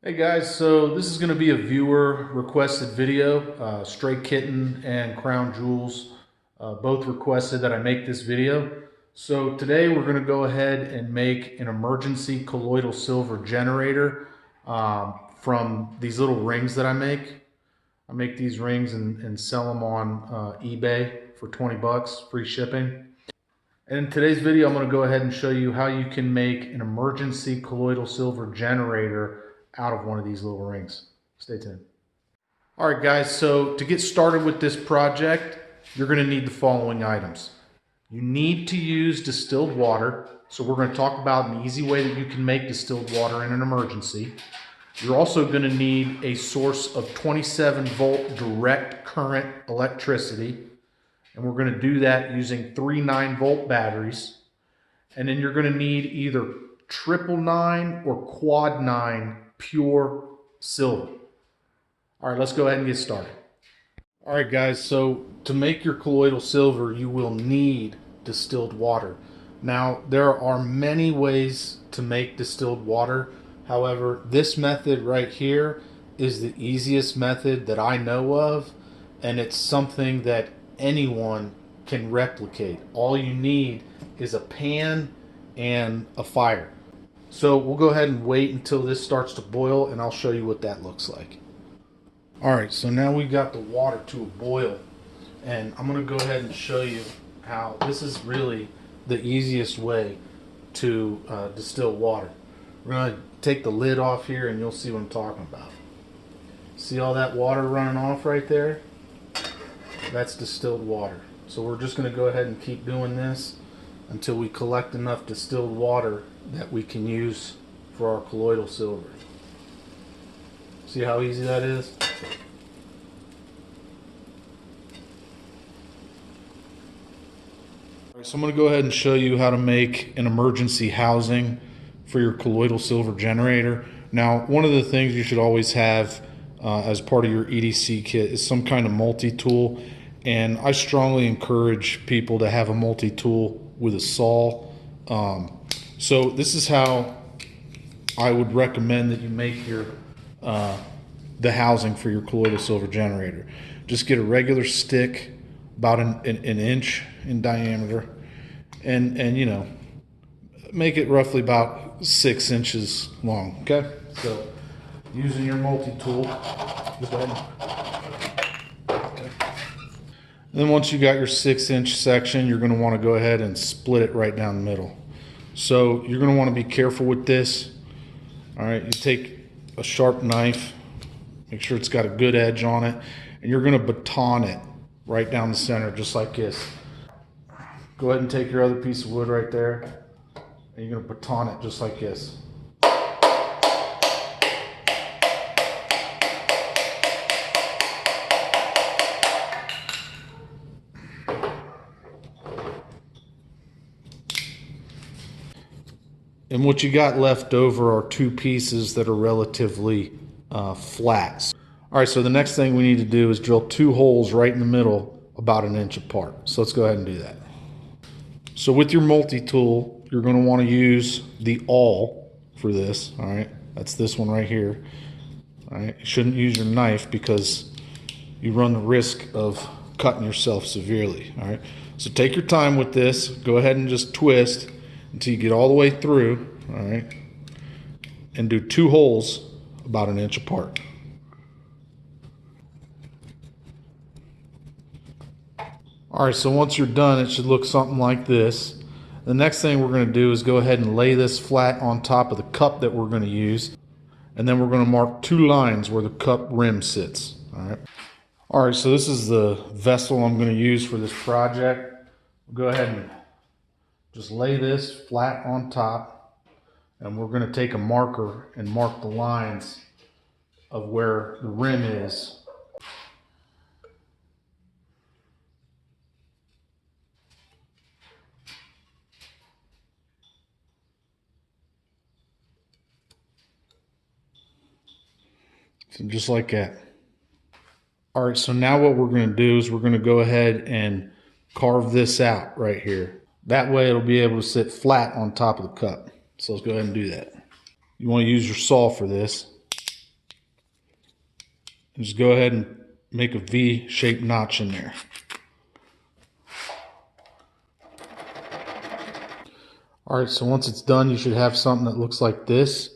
Hey guys, so this is going to be a viewer requested video. Stray Kitten and Crown Jewels both requested that I make this video. So today we're going to go ahead and make an emergency colloidal silver generator from these little rings that I make. I make these rings and sell them on eBay for 20 bucks, free shipping. And in today's video, I'm going to go ahead and show you how you can make an emergency colloidal silver generator out of one of these little rings. Stay tuned. All right, guys, so to get started with this project, you're going to need the following items. You need to use distilled water. So we're going to talk about an easy way that you can make distilled water in an emergency. You're also going to need a source of 27-volt direct current electricity. And we're going to do that using 3 9-volt batteries. And then you're going to need either 999 or quad 9 pure silver. All right, let's go ahead and get started. All right, guys, so to make your colloidal silver, you will need distilled water. Now, there are many ways to make distilled water. However, this method right here is the easiest method that I know of, and it's something that anyone can replicate. All you need is a pan and a fire. So we'll go ahead and wait until this starts to boil, and I'll show you what that looks like. All right, so now we got the water to a boil, and I'm going to go ahead and show you how this is really the easiest way to distill water. We're going to take the lid off here, and you'll see what I'm talking about. See all that water running off right there? That's distilled water. So we're just going to go ahead and keep doing this until we collect enough distilled water that we can use for our colloidal silver. See how easy that is? All right, so I'm going to go ahead and show you how to make an emergency housing for your colloidal silver generator. Now, one of the things you should always have as part of your EDC kit is some kind of multi-tool, and I strongly encourage people to have a multi-tool with a saw. So this is how I would recommend that you make your the housing for your colloidal silver generator. Just get a regular stick about an inch in diameter, and you know, make it roughly about 6 inches long. Okay, so using your multi-tool, and then once you got your 6-inch section, you're going to want to go ahead and split it right down the middle. So you're going to want to be careful with this. All right, you take a sharp knife, make sure it's got a good edge on it, and you're going to baton it right down the center just like this. Go ahead and take your other piece of wood right there, and you're going to baton it just like this. And what you got left over are 2 pieces that are relatively flat. All right, so the next thing we need to do is drill 2 holes right in the middle about 1 inch apart. So let's go ahead and do that. So with your multi-tool, you're going to want to use the awl for this. All right, that's this one right here. All right, you shouldn't use your knife because you run the risk of cutting yourself severely. All right, so take your time with this. Go ahead and just twist until you get all the way through, all right, and do 2 holes about 1 inch apart. All right, so once you're done, it should look something like this. The next thing we're going to do is go ahead and lay this flat on top of the cup that we're going to use, and then we're going to mark 2 lines where the cup rim sits. All right, so this is the vessel I'm going to use for this project. Go ahead and just lay this flat on top, and we're going to take a marker and mark the lines of where the rim is. So just like that. All right, so now what we're going to do is we're going to go ahead and carve this out right here. That way it'll be able to sit flat on top of the cup. So let's go ahead and do that. You want to use your saw for this. And just go ahead and make a V-shaped notch in there. All right, so once it's done, you should have something that looks like this,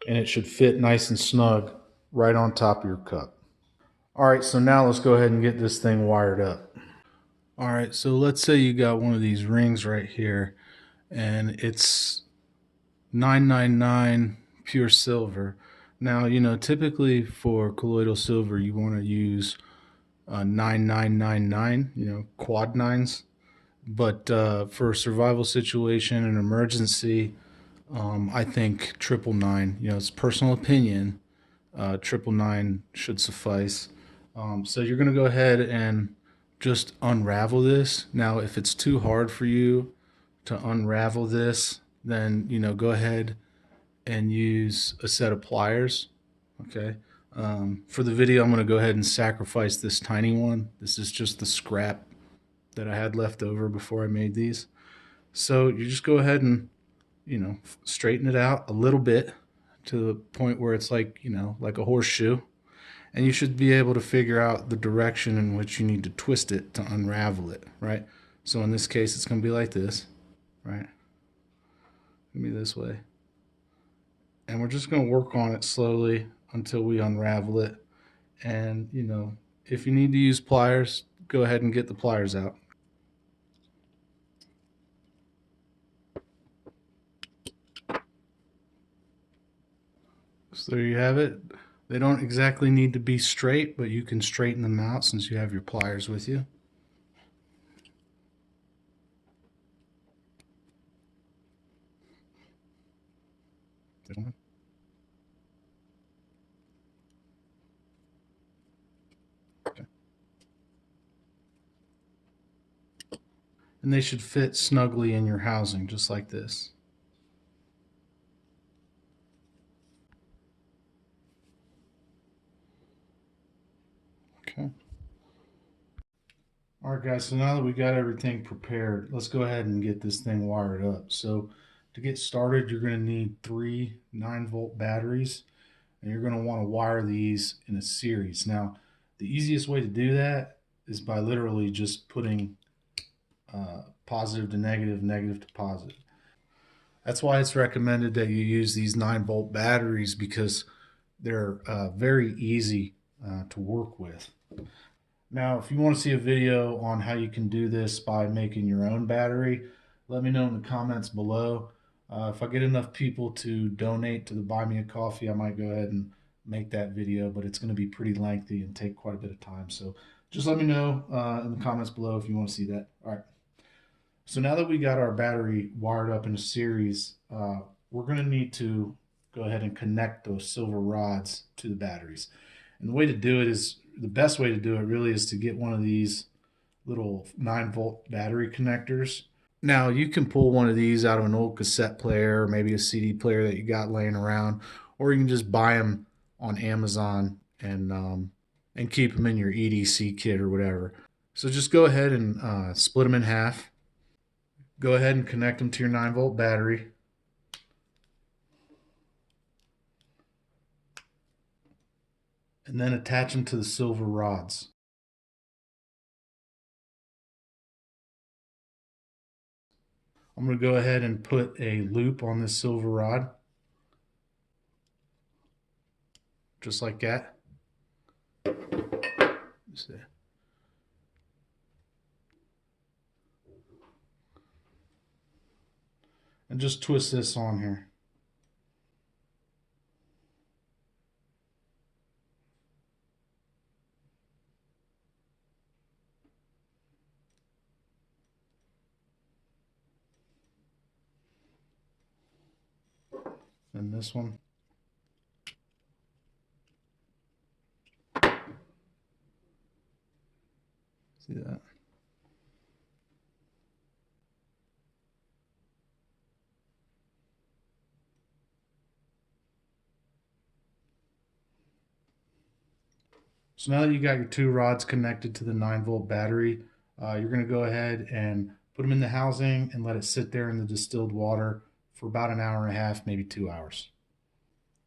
and it should fit nice and snug right on top of your cup. All right, so now let's go ahead and get this thing wired up. All right, so let's say you got one of these rings right here, and it's 999 pure silver. Now, typically for colloidal silver, you want to use 9999, quad nines. But for a survival situation, an emergency, I think 999. It's personal opinion. 999 should suffice. So you're going to go ahead and just unravel this. Now, if it's too hard for you to unravel this, then go ahead and use a set of pliers. Okay. For the video, I'm going to go ahead and sacrifice this tiny one. This is just the scrap that I had left over before I made these. So you just go ahead and straighten it out a little bit to the point where it's like like a horseshoe, and you should be able to figure out the direction in which you need to twist it to unravel it, right? So in this case, it's going to be like this, right? It'll be this way, and we're just going to work on it slowly until we unravel it. And if you need to use pliers, go ahead and get the pliers out. So there you have it. They don't exactly need to be straight, but you can straighten them out since you have your pliers with you. Okay. And they should fit snugly in your housing, just like this. Okay. All right, guys, so now that we got everything prepared, let's go ahead and get this thing wired up. So to get started, you're going to need 3 9-volt batteries, and you're going to want to wire these in a series. Now, the easiest way to do that is by literally just putting positive to negative, negative to positive. That's why it's recommended that you use these 9-volt batteries, because they're very easy to work with. Now, if you want to see a video on how you can do this by making your own battery, let me know in the comments below. If I get enough people to donate to the Buy Me a Coffee, I might go ahead and make that video, but it's going to be pretty lengthy and take quite a bit of time. So just let me know in the comments below if you want to see that. All right. So now that we got our battery wired up in a series, we're going to need to go ahead and connect those silver rods to the batteries. And the way to do it is, the best way to do it really is to get one of these little 9-volt battery connectors. Now you can pull one of these out of an old cassette player, or maybe a CD player that you got laying around, or you can just buy them on Amazon and keep them in your EDC kit or whatever. So just go ahead and split them in half. Go ahead and connect them to your 9-volt battery. And then attach them to the silver rods. I'm going to go ahead and put a loop on this silver rod, just like that. See. And just twist this on here. And this one. See that? So now that you got your 2 rods connected to the 9-volt battery, you're going to go ahead and put them in the housing and let it sit there in the distilled water for about an hour and a half, maybe 2 hours.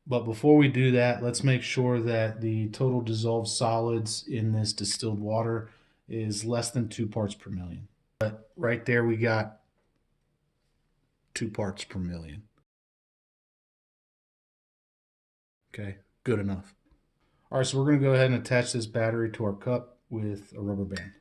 But before we do that, let's make sure that the total dissolved solids in this distilled water is less than 2 parts per million. But right there we got 2 parts per million. Okay, good enough. All right, so we're going to go ahead and attach this battery to our cup with a rubber band.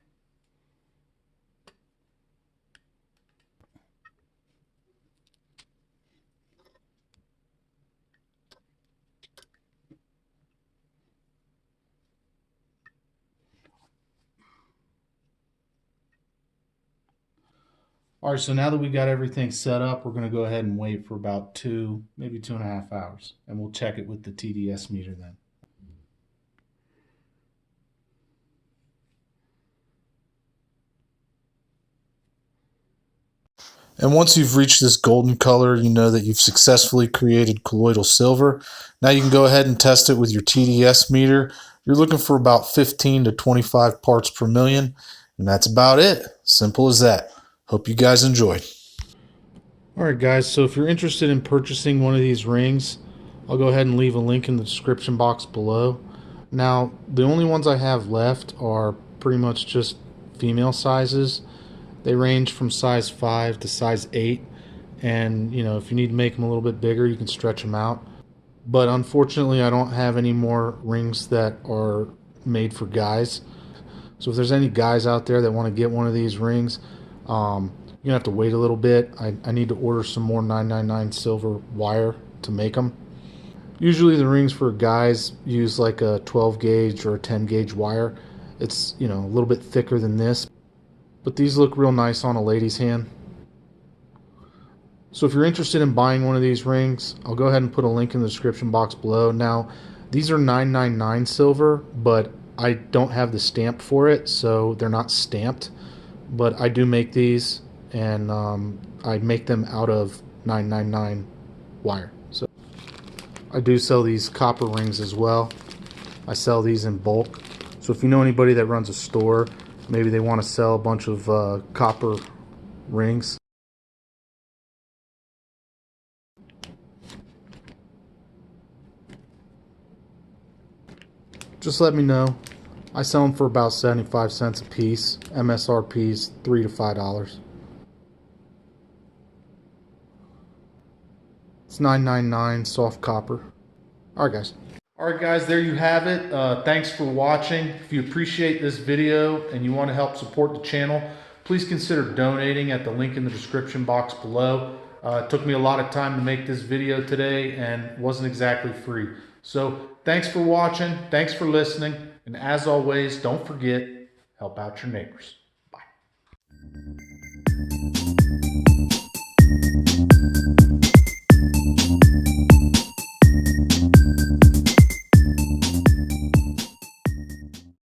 All right, so now that we got everything set up, we're going to go ahead and wait for about 2, maybe 2.5 hours, and we'll check it with the TDS meter then. And once you've reached this golden color, you know that you've successfully created colloidal silver. Now you can go ahead and test it with your TDS meter. You're looking for about 15 to 25 parts per million, and that's about it. Simple as that. Hope you guys enjoyed. All right, guys, so if you're interested in purchasing one of these rings, I'll go ahead and leave a link in the description box below. Now, the only ones I have left are pretty much just female sizes. They range from size 5 to size 8, and you know, if you need to make them a little bit bigger, you can stretch them out. But unfortunately, I don't have any more rings that are made for guys. So if there's any guys out there that want to get one of these rings, you're gonna have to wait a little bit. I need to order some more 999 silver wire to make them. Usually the rings for guys use like a 12 gauge or a 10 gauge wire. It's, you know, a little bit thicker than this, but these look real nice on a lady's hand. So if you're interested in buying one of these rings, I'll go ahead and put a link in the description box below. Now, these are 999 silver, but I don't have the stamp for it, so they're not stamped. But I do make these, and I make them out of 999 wire. So I do sell these copper rings as well. I sell these in bulk. So if you know anybody that runs a store, maybe they want to sell a bunch of copper rings, just let me know. I sell them for about 75 cents a piece. MSRP is $3 to $5. It's $9.99 soft copper. All right, guys. All right, guys, there you have it. Thanks for watching. If you appreciate this video and you want to help support the channel, please consider donating at the link in the description box below. It took me a lot of time to make this video today and wasn't exactly free. So thanks for watching. Thanks for listening. And as always, don't forget, help out your neighbors.